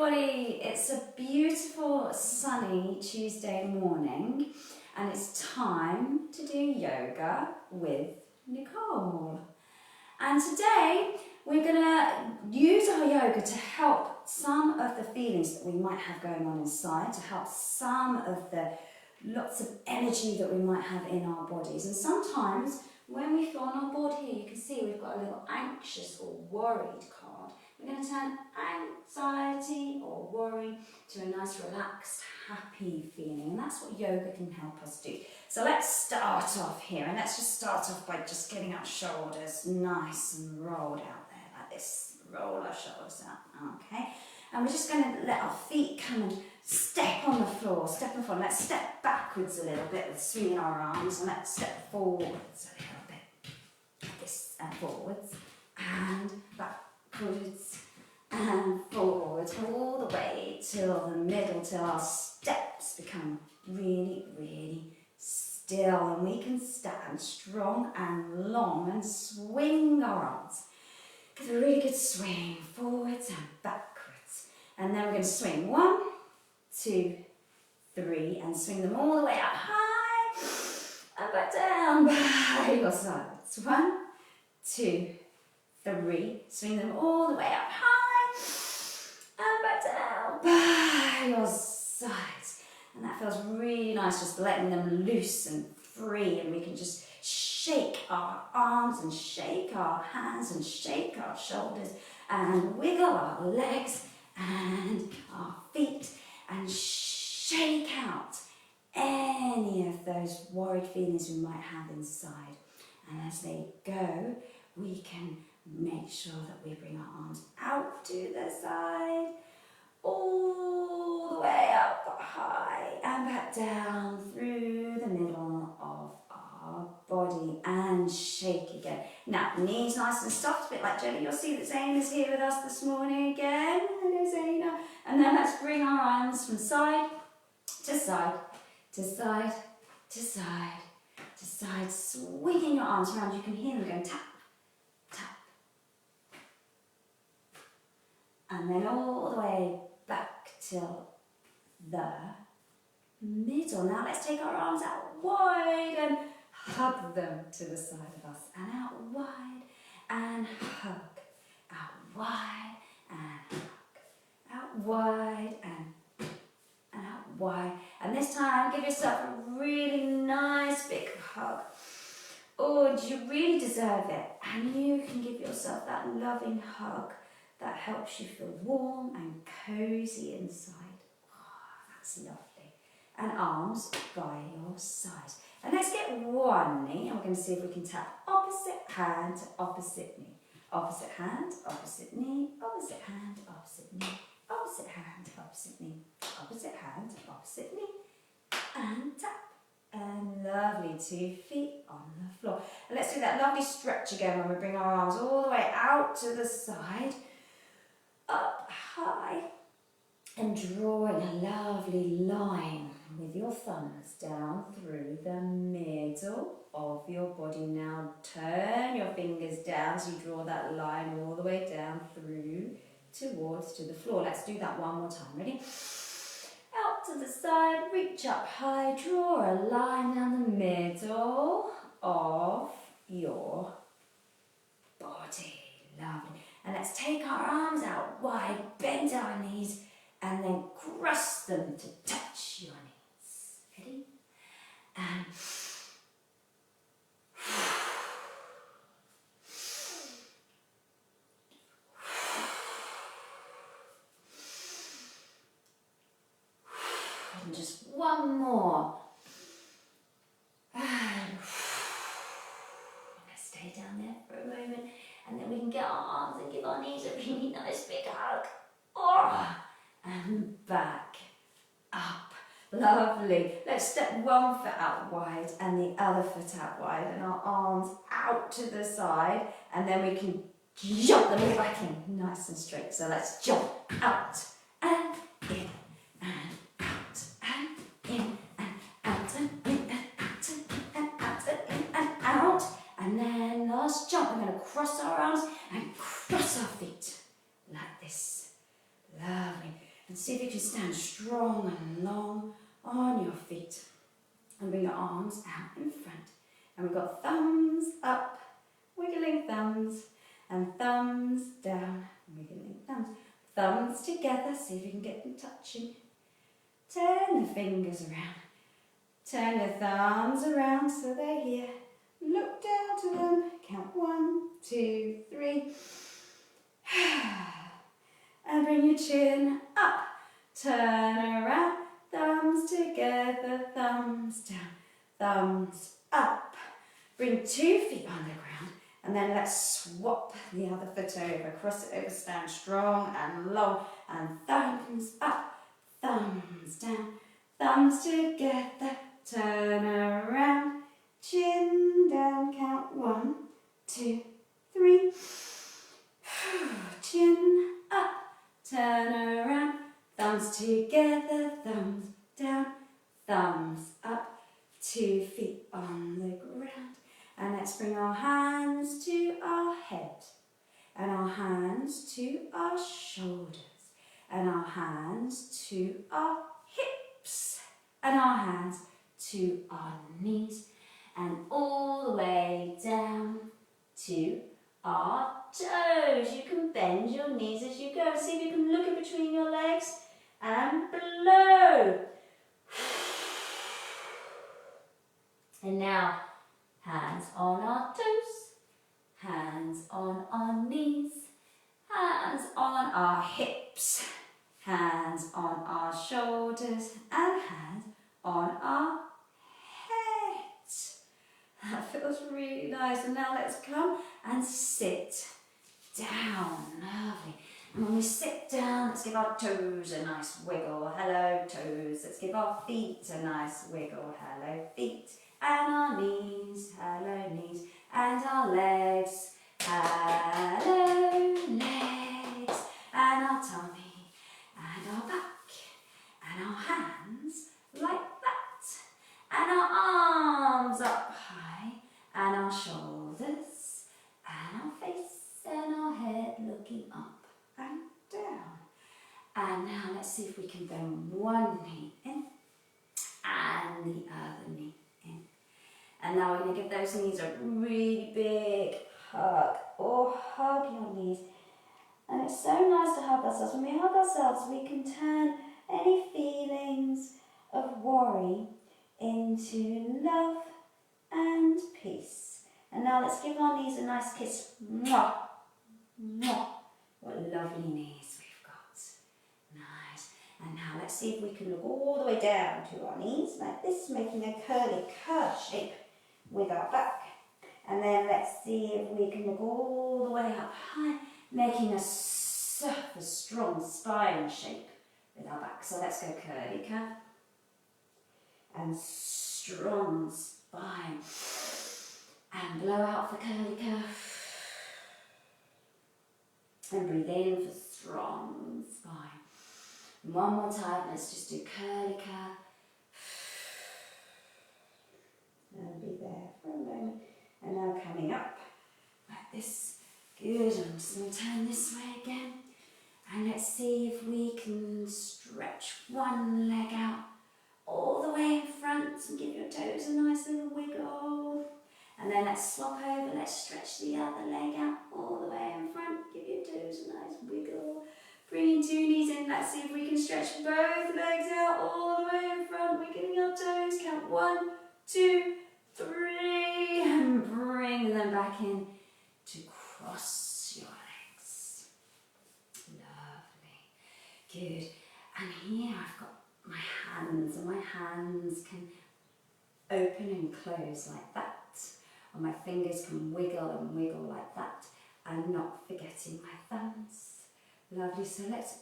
everybody, it's a beautiful sunny Tuesday morning and it's time to do yoga with Nicole. And today we're going to use our yoga to help some of the feelings that we might have going on inside, to help some of the lots of energy that we might have in our bodies. And sometimes when we feel on our board here, you can see we've got a little anxious or worried card. We're going to turn anxiety or worry to a nice, relaxed, happy feeling. And that's what yoga can help us do. So let's start off here. And let's just start off by just getting our shoulders nice and rolled out there like this. Roll our shoulders out, okay? And we're just going to let our feet come and step on the floor. Step on the floor. Let's step backwards a little bit with swinging our arms. And let's step forwards a little bit. Like this, and forwards. And backwards. And forwards. All the way till the middle, till our steps become really, really still. And we can stand strong and long and swing our arms. Give a really good swing. Forwards and backwards. And then we're going to swing 1, 2, 3, and swing them all the way up high and back down by your sides. 1, 2, 3, swing them all the way up high and back down by your sides. And that feels really nice, just letting them loose and free, and we can just shake our arms and shake our hands and shake our shoulders and wiggle our legs and our feet and shake out any of those worried feelings we might have inside. And as they go, we can make sure that we bring our arms out to the side, all the way up high and back down through the middle of our body, and shake again. Now, knees nice and soft, a bit like Jenny. You'll see that Zane is here with us this morning again. Hello, Zana. And then let's bring our arms from side to side, to side, to side, to side, swinging your arms around. You can hear them going tap, tap. And then all the way back till the middle. Now let's take our arms out wide and hug them to the side of us, and out wide and hug, out wide and hug, out wide and out wide. And this time give yourself a really nice big hug. Oh, and you really deserve it. And you can give yourself that loving hug that helps you feel warm and cozy inside. Oh, that's lovely. And arms by your sides. And let's get one knee, and we're going to see if we can tap opposite hand to opposite knee. Opposite hand, opposite knee, opposite hand, opposite knee, opposite hand, opposite knee, opposite hand, opposite knee, and tap. And lovely, 2 feet on the floor. And let's do that lovely stretch again when we bring our arms all the way out to the side, up high, and drawing a lovely line with your thumbs down through the middle of your body. Now turn your fingers down so you draw that line all the way down through towards to the floor. Let's do that one more time. Ready? Out to the side, reach up high, draw a line down the middle of your body. Lovely. And let's take our arms out wide, bend our knees, and then cross them to touch your knees. Ready? And just one more. And let's stay down there for a moment, and then we can get our arms and give our knees a really nice big hug. Oh, and back, up. Lovely. Let's step one foot out wide and the other foot out wide, and our arms out to the side, and then we can jump them back in nice and straight. So let's jump out and in and out and in and out and in and out and in and out and in and out. And then last jump, we're going to cross our arms and cross our feet like this. Lovely. And see if you can stand strong and long on your feet. And bring your arms out in front. And we've got thumbs up, wiggling thumbs, and thumbs down, wiggling thumbs. Thumbs together, see if you can get them touching. Turn the fingers around. Turn your thumbs around so they're here. Look down to them. Count 1, 2, 3. And bring your chin up. Turn around. Thumbs together. Thumbs down. Thumbs up. Bring 2 feet on the ground. And then let's swap the other foot over. Cross it over. Stand strong and long. And thumbs up. Thumbs down. Thumbs together. Turn around. Chin down. Count 1, 2, 3. Chin up. Turn around. Thumbs together. Thumbs down. Thumbs up. 2 feet on the ground. And let's bring our hands to our head. And our hands to our shoulders. And our hands to our hips. And our hands to our knees. And all the way down to our toes. You can bend your knees as you go. See if you can look in between your legs and blow. And now, hands on our toes, hands on our knees, hands on our hips, hands on our shoulders, and hands on our heads. That feels really nice. And now let's come and sit down. Lovely. And when we sit down, let's give our toes a nice wiggle. Hello, toes. Let's give our feet a nice wiggle. Hello, feet. And our knees. Hello, knees. And our legs. Hello, legs. And our tummy. And our back. And our hands like that. And our arms up high. And our shoulders. And our face. And our head looking up and down. And now let's see if we can bend one knee in and the other knee in. And now we're going to give those knees a really big hug, or hug your knees. And it's so nice to hug ourselves. When we hug ourselves, we can turn any feelings of worry into love and peace. And now let's give our knees a nice kiss. Mwah! Mwah! What lovely knees we've got. Nice. And now let's see if we can look all the way down to our knees like this, making a curly curve shape with our back. And let's see if we can look all the way up high, making a strong spine shape with our back. So let's go curly curve and strong spine. And blow out for curly curve. And breathe in for strong spine. And one more time, let's just do curly curve. And be there for a moment. And now coming up like this. Good. I'm just going to turn this way again. And let's see if we can stretch one leg out all the way in front and give your toes a nice little wiggle. And then let's swap over, let's stretch the other leg out all the way in front. Give your toes a nice wiggle. Bringing 2 knees in, let's see if we can stretch both legs out all the way in front. Wiggling our toes, count 1, 2, 3. And bring them back in to cross your legs. Lovely. Good. And here I've got my hands, and my hands can open and close like that. And my fingers can wiggle and wiggle like that, and not forgetting my thumbs. Lovely. So let's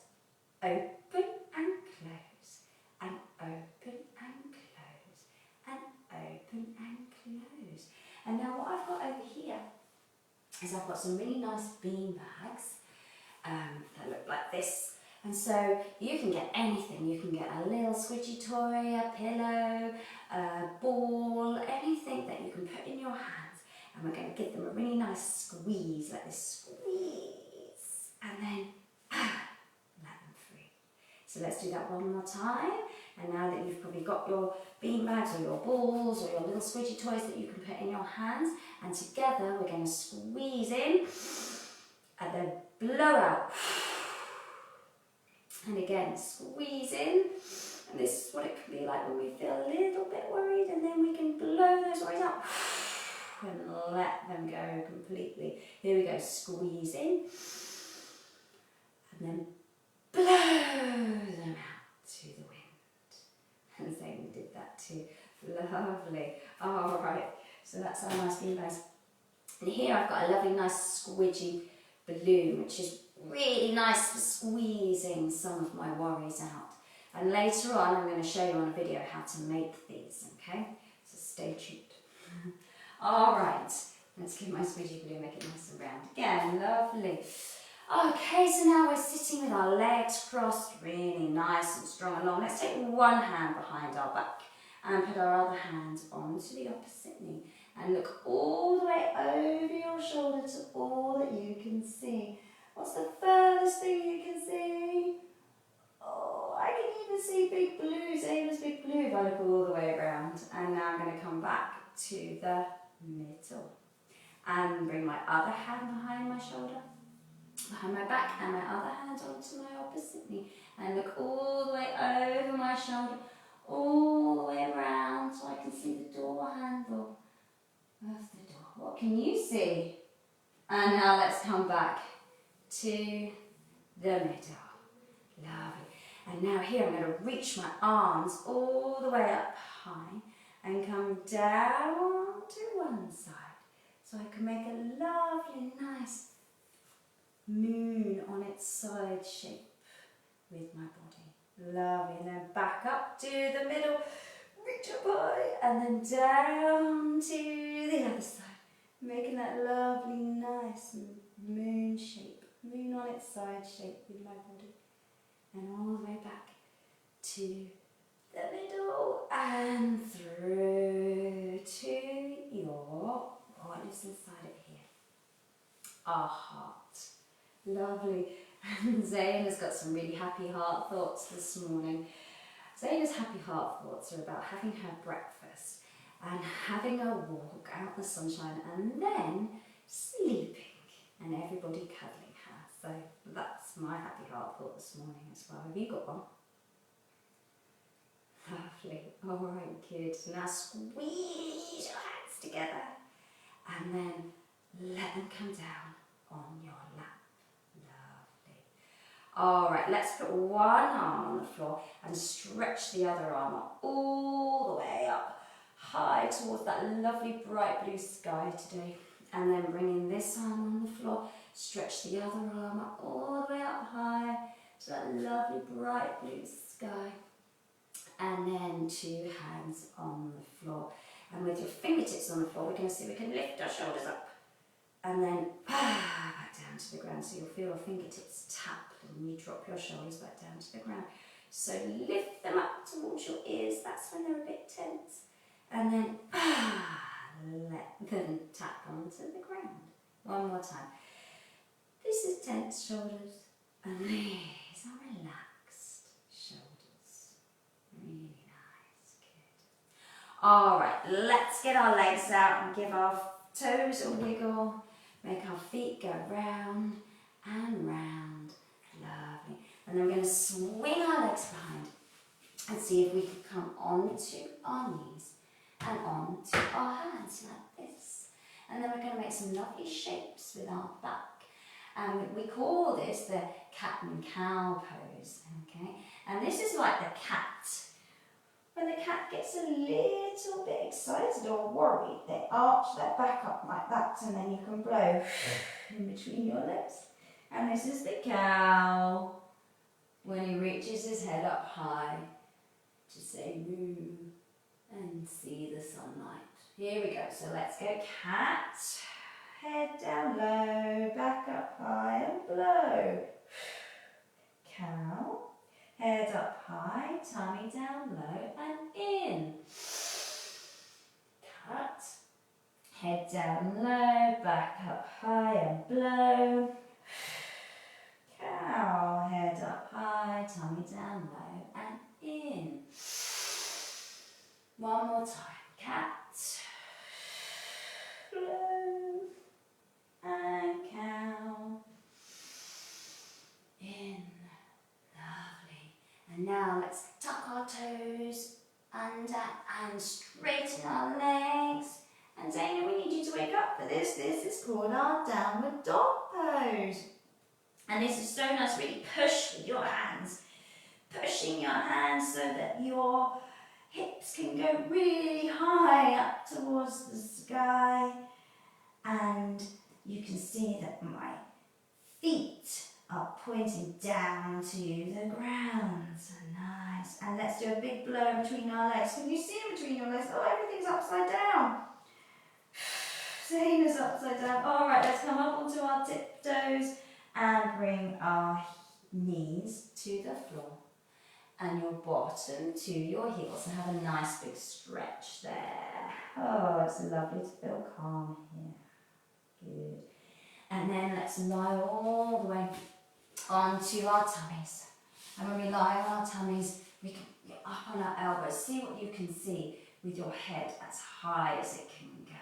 open and close, and open and close, and open and close. And now what I've got over here is I've got some really nice bean bags that look like this. And so you can get anything. You can get a little squidgy toy, a pillow, a ball, anything that you can put in your hands. And we're going to give them a really nice squeeze, like this, squeeze. And then let them free. So let's do that one more time. And now that you've probably got your bean bags or your balls or your little squidgy toys that you can put in your hands, and together we're going to squeeze in and then blow out. And again, squeeze in. And this is what it can be like when we feel a little bit worried, and then we can blow those worries out and let them go completely. Here we go, squeeze in and then blow them out to the wind. And Zane did that too. Lovely. All right, so that's our nice bean bags. And here I've got a lovely nice squidgy balloon, which is really nice for squeezing some of my worries out. And later on I'm going to show you on a video how to make these, okay? So stay tuned. All right, let's give my squidgy balloon, make it nice and round. Again, lovely. Okay, so now we're sitting with our legs crossed, really nice and strong and long. Let's take one hand behind our back and put our other hand onto the opposite knee. And look all the way over your shoulder to all that you can see. What's the furthest thing you can see? Oh, I can even see big blue, same as big blue if I look all the way around. And now I'm going to come back to the middle. And bring my other hand behind my shoulder, behind my back, and my other hand onto my opposite knee. And look all the way over my shoulder, all the way around so I can see the door handle of the door. What can you see? And now let's come back to the middle. Lovely. And now here I'm going to reach my arms all the way up high and come down to one side. So I can make a lovely, nice moon on its side shape with my body. Lovely. And then back up to the middle, reach up high, and then down to the other side. Making that lovely, nice moon shape. Moon on its side shape with my body. And all the way back to the middle and through to what is inside of here? Our heart. Lovely. And Zayn has got some really happy heart thoughts this morning. Zayn's happy heart thoughts are about having her breakfast and having a walk out in the sunshine and then sleeping and everybody cuddling her. So that's my happy heart thought this morning as well. Have you got one? Lovely. All right, kids. Now squeeze your hands together and then let them come down on your lap. Lovely. All right, let's put one arm on the floor and stretch the other arm up all the way up high towards that lovely bright blue sky today. And then bringing this arm on the floor, stretch the other arm up all the way up high to that lovely bright blue sky. And then two hands on the floor. And with your fingertips on the floor, we're going to see we can lift our shoulders up. And then back down to the ground. So you'll feel your fingertips tap and you drop your shoulders back down to the ground. So lift them up towards your ears. That's when they're a bit tense. And then let them tap onto the ground. One more time. This is tense shoulders. And these are relaxed shoulders. Really nice, good. All right, let's get our legs out and give our toes a wiggle. Make our feet go round and round. Lovely. And then we're going to swing our legs behind and see if we can come onto our knees and onto our hands like this. And then we're going to make some lovely shapes with our back. And we call this the cat and cow pose, okay? And this is like the cat. When the cat gets a little bit excited or worried, they arch their back up like that, and then you can blow in between your legs. And this is the cow, when he reaches his head up high to say moo and see the sunlight. Here we go, so let's go cat, head down low, back up high and blow. Cow, head up high, tummy down low and in. Cat, head down low, back up high and blow. Cow, head up high, tummy down low and in. One more time. Cat. Low and cow. In. Lovely. And now let's tuck our toes under and straighten our legs. And Dana, we need you to wake up for this. This is called our downward dog pose. And this is so nice, really push with your hands. Pushing your hands so that your hips can go really high up towards the sky. And you can see that my feet are pointing down to the ground. So nice. And let's do a big blow in between our legs. Can you see in between your legs? Oh, everything's upside down. Same as upside down. All right, let's come up onto our tiptoes and bring our knees to the floor and your bottom to your heels, and have a nice big stretch there. Oh, it's lovely to feel calm here. Good. And then let's lie all the way onto our tummies. And when we lie on our tummies, we can get up on our elbows. See what you can see with your head as high as it can go.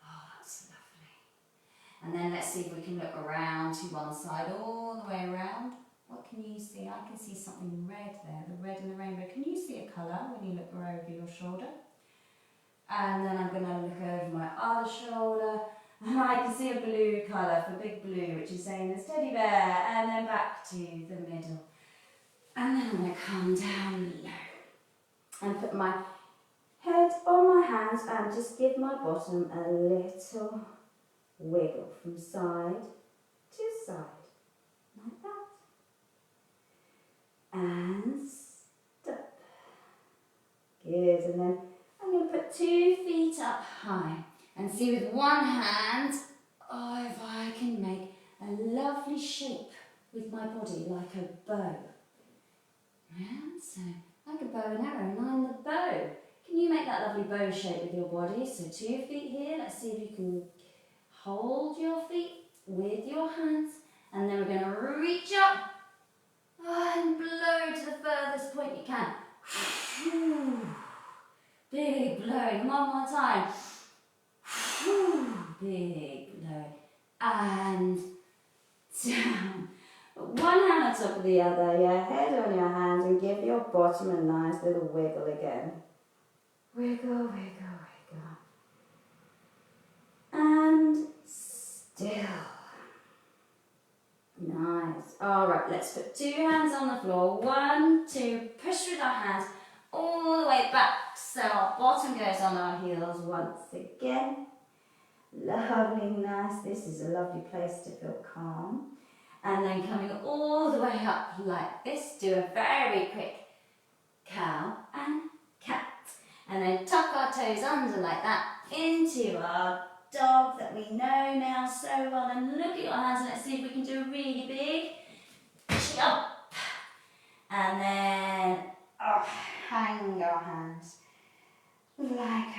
Oh, that's lovely. And then let's see if we can look around to one side, all the way around. What can you see? I can see something red there, the red in the rainbow. Can you see a colour when you look over your shoulder? And then I'm going to look over my other shoulder, and I can see a blue colour for big blue, which is saying there's teddy bear, and then back to the middle. And then I'm going to come down low and put my head on my hands and just give my bottom a little wiggle from side to side, like that. And stop. Good, and then I'm going to put 2 feet up high and see with one hand, oh, if I can make a lovely shape with my body like a bow. Yeah, so like a bow and arrow, and I'm the bow. Can you make that lovely bow shape with your body? So 2 feet here, let's see if you can hold your feet with your hands, and then we're going to reach up and blow to the furthest point you can. Big blowing, one more time. Big blowing. And down. One hand on top of the other, your head on your hands, and give your bottom a nice little wiggle again. Wiggle, wiggle, wiggle. And still. Nice. All right, let's put 2 hands on the floor. 1, 2, push with our hands all the way back so our bottom goes on our heels once again. Lovely, nice. This is a lovely place to feel calm. And then coming all the way up like this, do a very quick cow and cat. And then tuck our toes under like that into our dog that we know now so well. And look at your hands, and let's see if we can do a really big jump. And then hang our hands like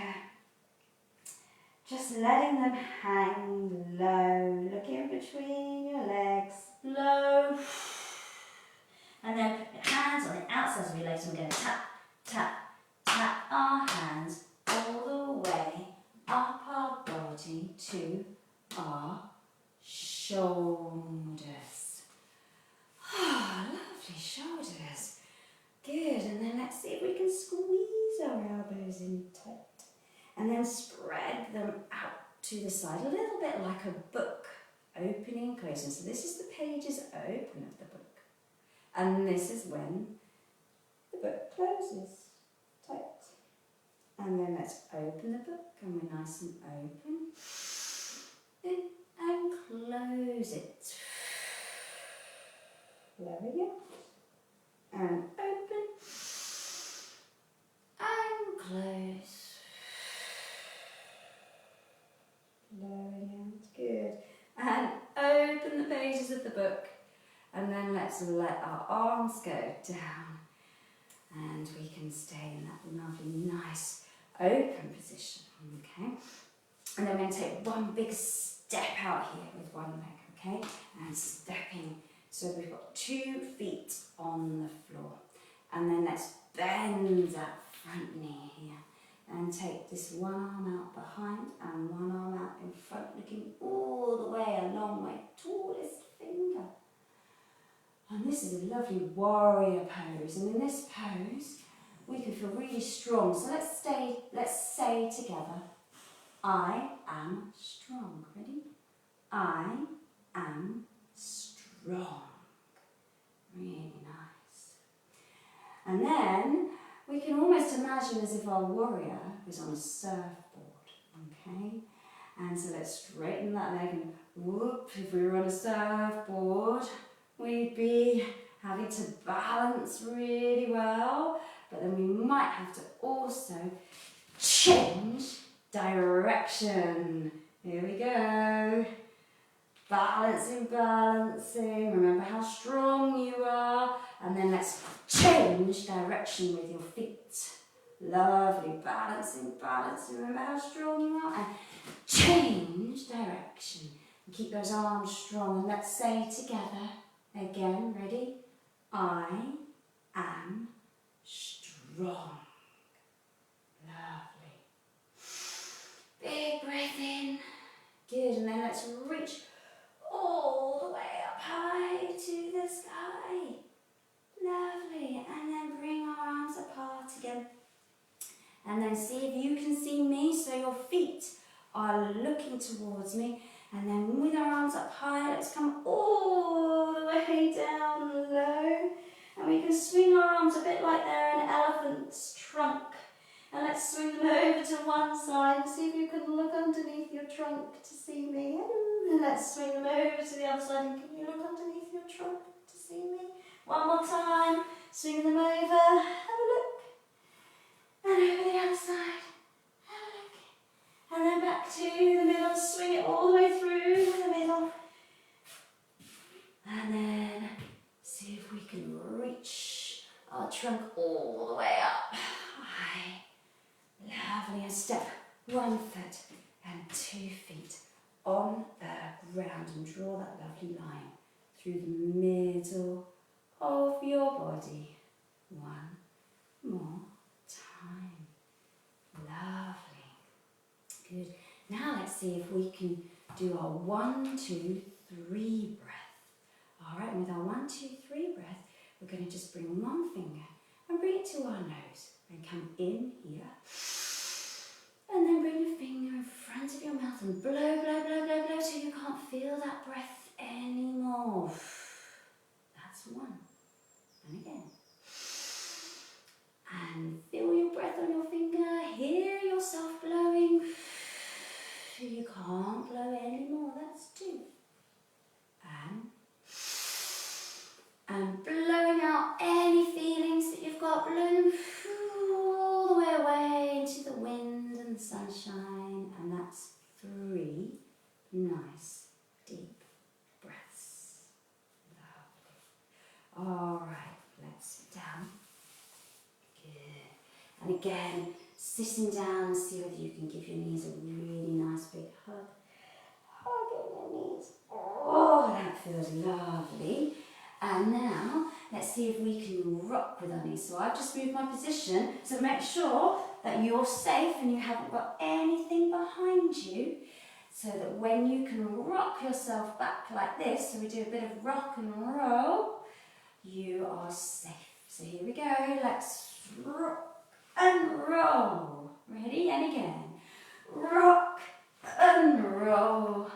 just letting them hang low. Look in between your legs, blow. And then put your hands on the outside of your legs, and we're going to tap, tap, tap our hands all the way up our body to our shoulders. Oh, lovely shoulders. Good, and then let's see if we can squeeze our elbows in tight. And then spread them out to the side, a little bit like a book, opening and closing. So this is the pages open of the book. And this is when the book closes tight. And then let's open the book, and we're nice and open. And close it. There we go. And open. And close. Blowing out, good. And open the pages of the book. And then let's let our arms go down. And we can stay in that lovely, nice, open position, okay? And then we're going to take one big step out here with one leg, okay? And stepping So we've got 2 feet on the floor. And then let's bend that front knee here. And take this one arm out behind and one arm out in front, looking all the way along my tallest finger. And this is a lovely warrior pose. And in this pose, we can feel really strong. So let's say together, I am strong. Ready? I am strong. Really nice. And then we can almost imagine as if our warrior was on a surfboard, okay? And so let's straighten that leg and whoop, if we were on a surfboard, we'd be having to balance really well, but then we might have to also change direction. Here we go. Balancing, balancing. Remember how strong you are. And then let's change direction with your feet. Lovely. Balancing, balancing. Remember how strong you are. And change direction. And keep those arms strong. And let's say together. Again, ready? I am strong. Lovely. Big breath in. Good. And then let's reach all the way up high to the sky. Lovely. And then bring our arms apart again. And then see if you can see me. So your feet are looking towards me. And then with our arms up high, let's come all the way down low. And we can swing our arms a bit like they're an elephant's trunk. And let's swing them over to one side and see if you can look underneath your trunk to see me. And let's swing them over to the other side. And can you look underneath your trunk to see me? One more time. Swing them over. Have a look. And over the other side. Have a look. And then back to the middle. Swing it all the way through the middle. And then see if we can reach our trunk all the way up high. Lovely. And step 1 foot and 2 feet on the ground and draw that lovely line through the middle of your body. 1 more time. Lovely. Good. Now let's see if we can do our 1, 2, 3 breath. All right, and with our 1, 2, 3 breath, we're going to just bring one finger and bring it to our nose and come in here. And then bring your finger in front of your mouth and blow, blow, blow, blow, blow till you can't feel that breath anymore. That's 1. And again. And feel your breath on your finger. Hear yourself blowing. You can't blow anymore. That's 2. And blowing out any feelings that you've got. Blowing all the way away into the wind and the sunshine. And that's 3 nice deep breaths. Lovely. All right, let's sit down. Good. And again, sitting down, see whether you can give your knees a really nice big hug. Hugging your knees. Oh, that feels lovely. And now, let's see if we can rock with our knees. So I've just moved my position, so make sure that you're safe and you haven't got anything behind you, so that when you can rock yourself back like this, so we do a bit of rock and roll, you are safe. So here we go, let's rock and roll. Ready? And again. Rock and roll.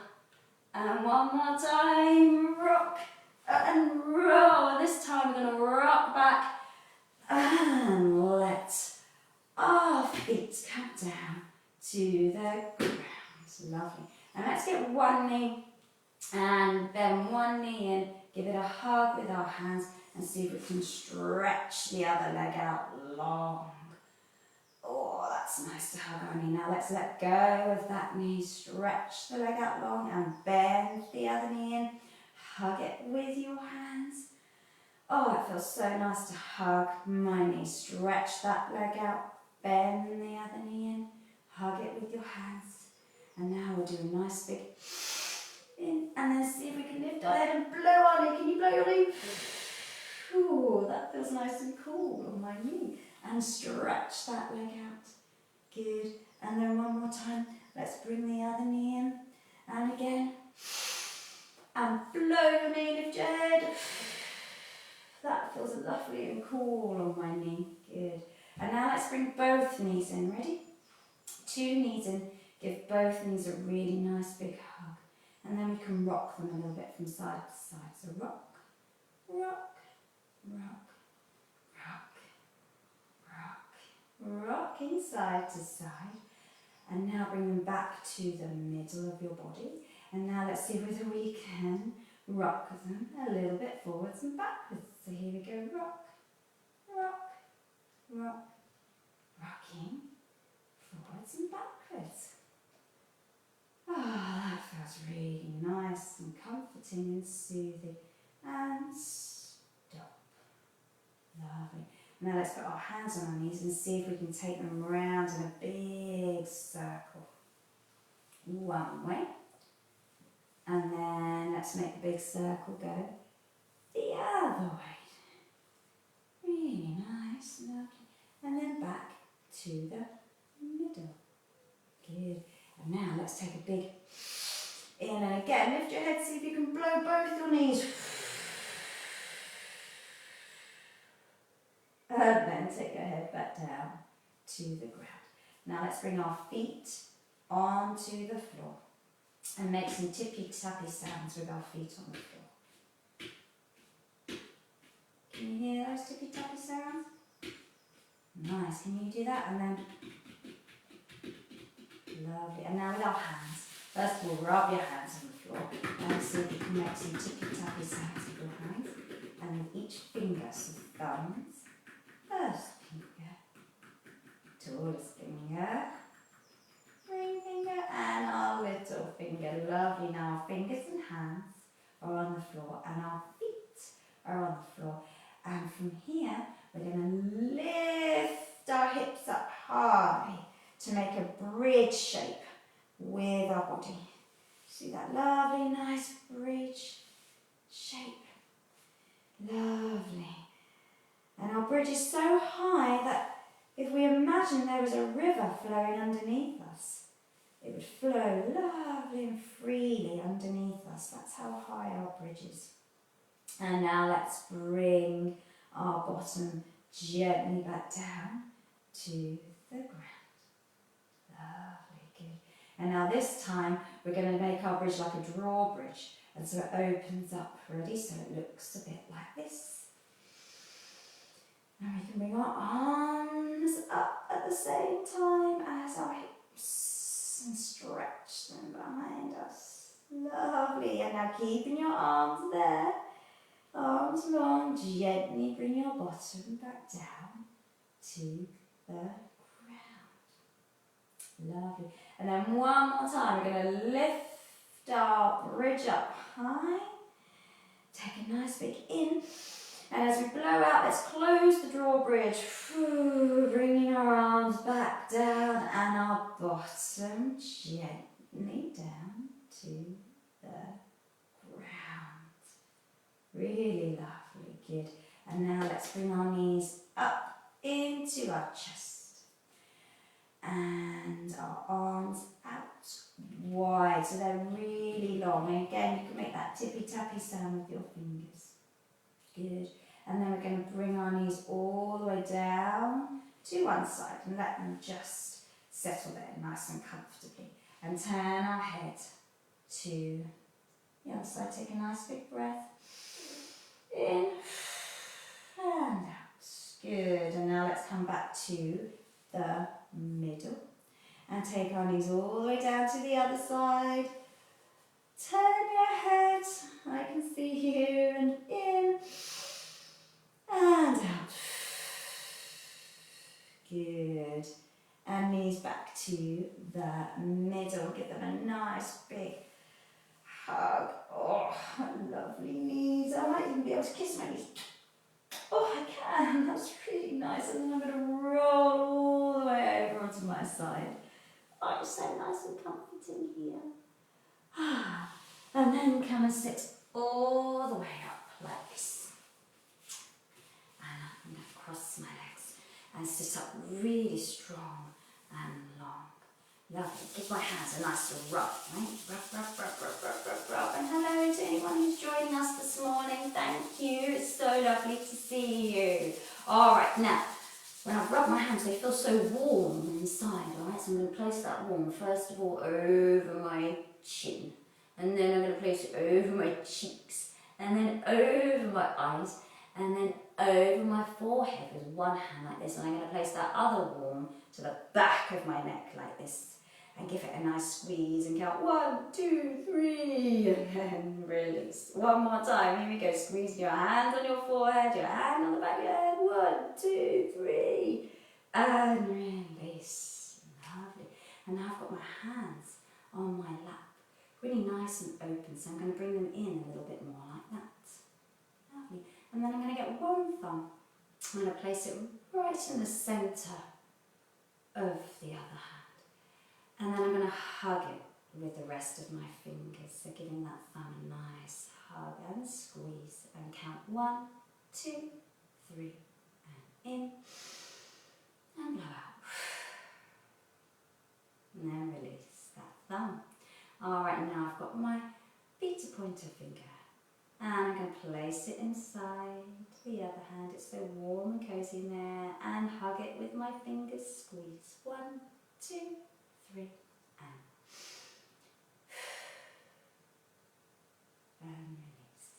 And one more time, rock and roll. And this time we're going to rock back and let our feet come down to the ground. Lovely. And let's get one knee and bend one knee in. Give it a hug with our hands and see if we can stretch the other leg out long. Oh, that's nice to hug our knee. Now let's let go of that knee. Stretch the leg out long and bend the other knee in. Hug it with your hands. Oh, it feels so nice to hug my knee. Stretch that leg out. Bend the other knee in. Hug it with your hands. And now we'll do a nice big in. And then see if we can lift our head and blow on it. Can you blow your nice and cool on my knee. And stretch that leg out. Good. And then one more time. Let's bring the other knee in. And again. And blow your knee, lift your head. That feels lovely and cool on my knee. Good. And now let's bring both knees in. Ready? 2 knees in. Give both knees a really nice big hug. And then we can rock them a little bit from side to side. So rock, rock, rock, rock, rock. Rocking side to side. And now bring them back to the middle of your body. And now let's see whether we can rock them a little bit forwards and backwards. So here we go. Rock, rock, rock, rocking forwards and backwards. Ah, that feels really nice and comforting and soothing. And stop. Lovely. Now let's put our hands on our knees and see if we can take them round in a big circle. One way. And then let's make the big circle go the other way. Really nice, lovely. And then back to the middle. Good. And now let's take a big in, and again lift your head, see if you can blow both your knees. And then take your head back down to the ground. Now let's bring our feet onto the floor and make some tippy-tappy sounds with our feet on the floor. Can you hear those tippy-tappy sounds? Nice. Can you do that? And then lovely. And now with our hands. First of all, rub your hands on the floor and see if you can make some tippy-tappy sounds with your hands. And with each finger, some thumbs. First finger, tallest finger, ring finger, and our little finger. Lovely. Now our fingers and hands are on the floor and our feet are on the floor. And from here, we're going to lift our hips up high to make a bridge shape with our body. See that lovely, nice bridge shape. Lovely. And our bridge is so high that if we imagine there was a river flowing underneath us, it would flow lovely and freely underneath us. That's how high our bridge is. And now let's bring our bottom gently back down to the ground. Lovely, good. And now this time we're going to make our bridge like a drawbridge. And so it opens up, ready? So it looks a bit like this. And we can bring our arms up at the same time as our hips and stretch them behind us. Lovely. And now keeping your arms there, arms long, gently bring your bottom back down to the ground. Lovely. And then one more time, we're going to lift our bridge up high. Take a nice big in. And as we blow out, let's close the drawbridge. Bringing our arms back down and our bottom gently down to the ground. Really lovely, good. And now let's bring our knees up into our chest. And our arms out wide, so they're really long. And again, you can make that tippy-tappy sound with your fingers. Good. And then we're going to bring our knees all the way down to one side and let them just settle there nice and comfortably. And turn our head to the other side. Take a nice big breath. In and out. Good. And now let's come back to the middle. And take our knees all the way down to the other side. Turn your head. I can see you. And in. And out. Good. And knees back to the middle. Give them a nice big hug. Oh, lovely knees. I might even be able to kiss my knees. Oh, I can. That's really nice. And then I'm going to roll all the way over onto my side. Oh, it's so nice and comforting here. And then come and sit all the way up like this. and sit up really strong and long. Lovely. Give my hands a nice rub, right? Rub. And hello to anyone who's joining us this morning. Thank you. It's so lovely to see you. All right, now, when I've rubbed my hands, they feel so warm inside, all right? So I'm going to place that warmth, first of all, over my chin. And then I'm going to place it over my cheeks. And then over my eyes. And then over my forehead with one hand like this. And I'm going to place that other warmth to the back of my neck like this. And give it a nice squeeze and count 1, 2, 3, and then release. One more time, here we go. Squeeze your hands on your forehead, your hand on the back of your head. 1, 2, 3, and release. Lovely. And now I've got my hands on my lap, really nice and open. So I'm going to bring them in a little bit more like that. Lovely. And then I'm going to get one thumb. I'm going to place it right in the centre of the other hand. And then I'm going to hug it with the rest of my fingers. So giving that thumb a nice hug and squeeze. And count 1, 2, 3, and in. And blow out. And then release that thumb. Alright, now I've got my beta pointer finger. And I'm going to place it inside the other hand. It's so warm and cozy in there. And hug it with my fingers. Squeeze. 1, 2, 3, and release.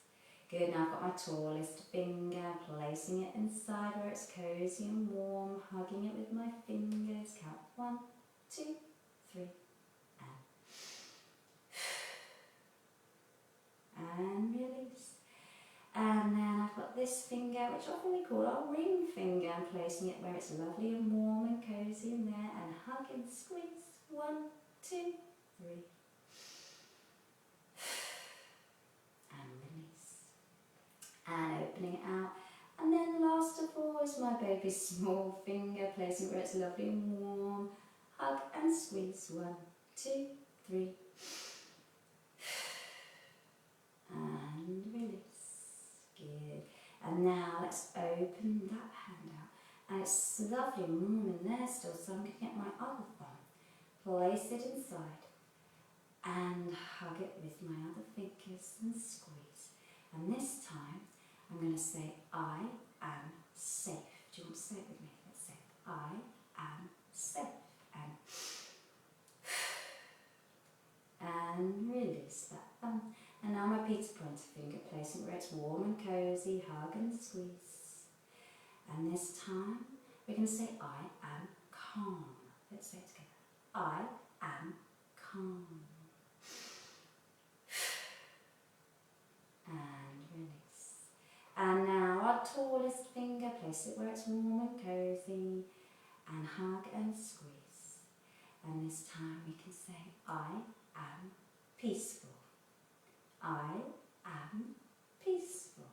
Good, now I've got my tallest finger, placing it inside where it's cozy and warm, hugging it with my fingers. Count 1, 2, 3, and release. And then I've got this finger, which often we call our ring finger, and placing it where it's lovely and warm and cozy in there, and hug and squeeze. 1, 2, 3. And release. And opening it out. And then last of all is my baby's small finger, placing where it's lovely and warm. Hug and squeeze. 1, 2, 3. And release. Good. And now let's open that hand out. And it's lovely and warm in there still, so I'm going to get my other thumb. Place it inside and hug it with my other fingers and squeeze. And this time I'm going to say, I am safe. Do you want to say it with me? Let's say, I am safe. And release that thumb. And now my pizza pointer finger, placing where it's warm and cozy, hug and squeeze. And this time we're going to say, I am calm. Let's say it together. I am calm. And release. And now our tallest finger, place it where it's warm and cozy, and hug and squeeze. And this time we can say, I am peaceful. I am peaceful.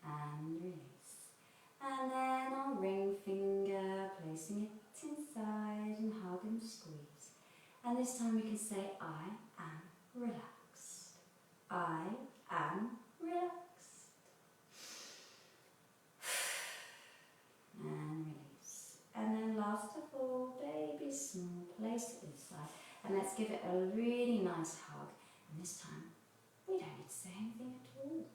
And release. And then our ring finger, placing it inside and hug and squeeze. And this time we can say, I am relaxed. I am relaxed. And release. And then last of all, baby small, place it inside. And let's give it a really nice hug. And this time, we don't need to say anything at all.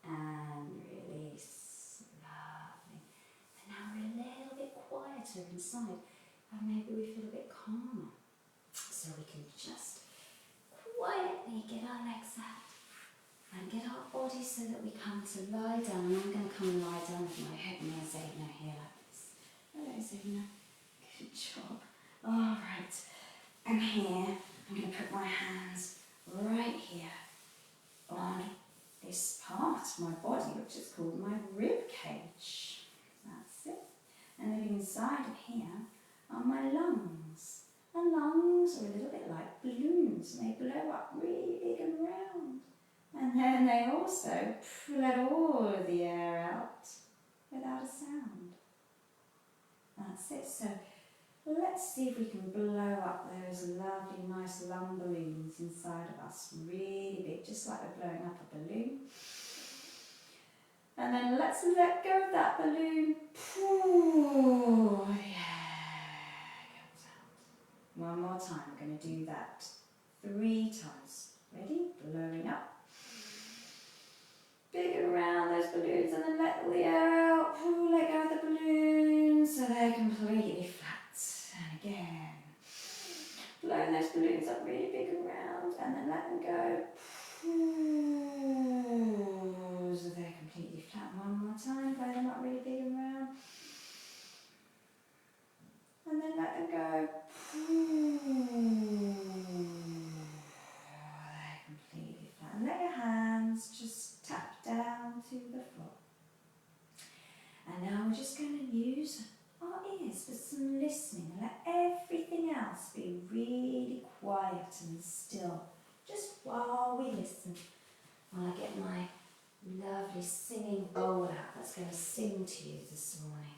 And release. Lovely. And now we're a little bit quieter inside. And maybe we feel a bit calmer. So we can just quietly get our legs out. And get our body so that we come to lie down. And I'm going to come and lie down with my head near Zaina here like this. Hello Zaina. Good job. Alright. And here, I'm going to put my hands right here on this part of my body, which is called my rib cage. That's it. And then inside of here are my lungs. And lungs are a little bit like balloons. And they blow up really big and round. And then they also let all of the air out without a sound. That's it. So let's see if we can blow up those lovely, nice lung balloons inside of us, really big, just like we're blowing up a balloon. And then let's let go of that balloon. Ooh, yeah, comes out. One more time, we're going to do that 3 times. Ready? Blowing up. Big and round those balloons, and then let the air out. Ooh, let go of the balloons so they're completely flat. And again, blowing those balloons up really big and round, and then let them go. Ooh, so they're completely flat. One more time, blow them up really big and round. And then let them go. Ooh, they're completely flat. And let your hands just tap down to the floor. And now we're just going to use our ears for some listening and let everything else be really quiet and still, just while we listen. While I get my lovely singing bowl out that's going to sing to you this morning.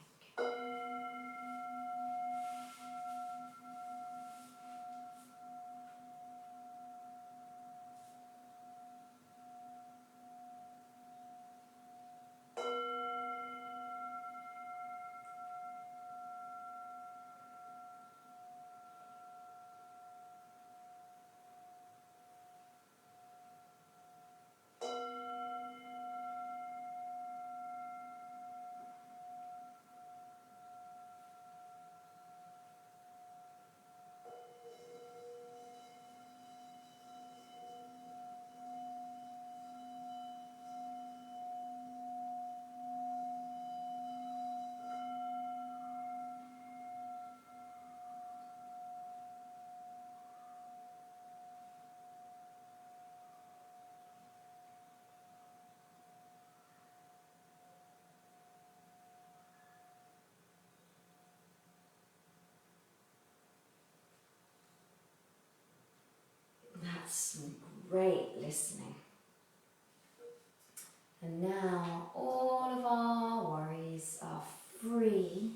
That's some great listening. And now all of our worries are free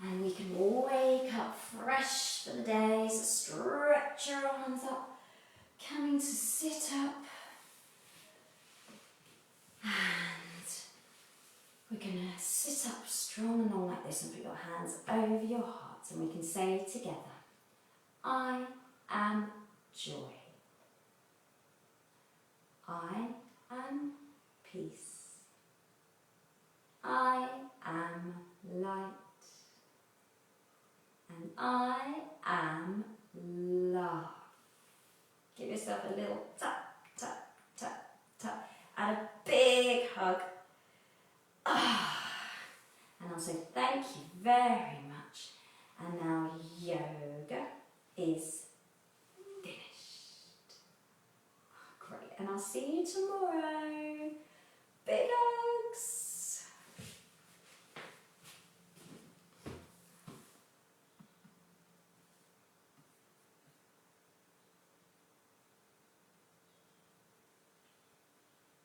and we can wake up fresh for the day. So stretch your arms up, coming to sit up. And we're going to sit up strong and long like this and put your hands over your heart, and we can say together, I am joy. I am peace. I am light. And I am love. Give yourself a little tap, tap, tap, tap, and a big hug. And I'll say thank you very much. And now yoga is finished. Great, and I'll see you tomorrow.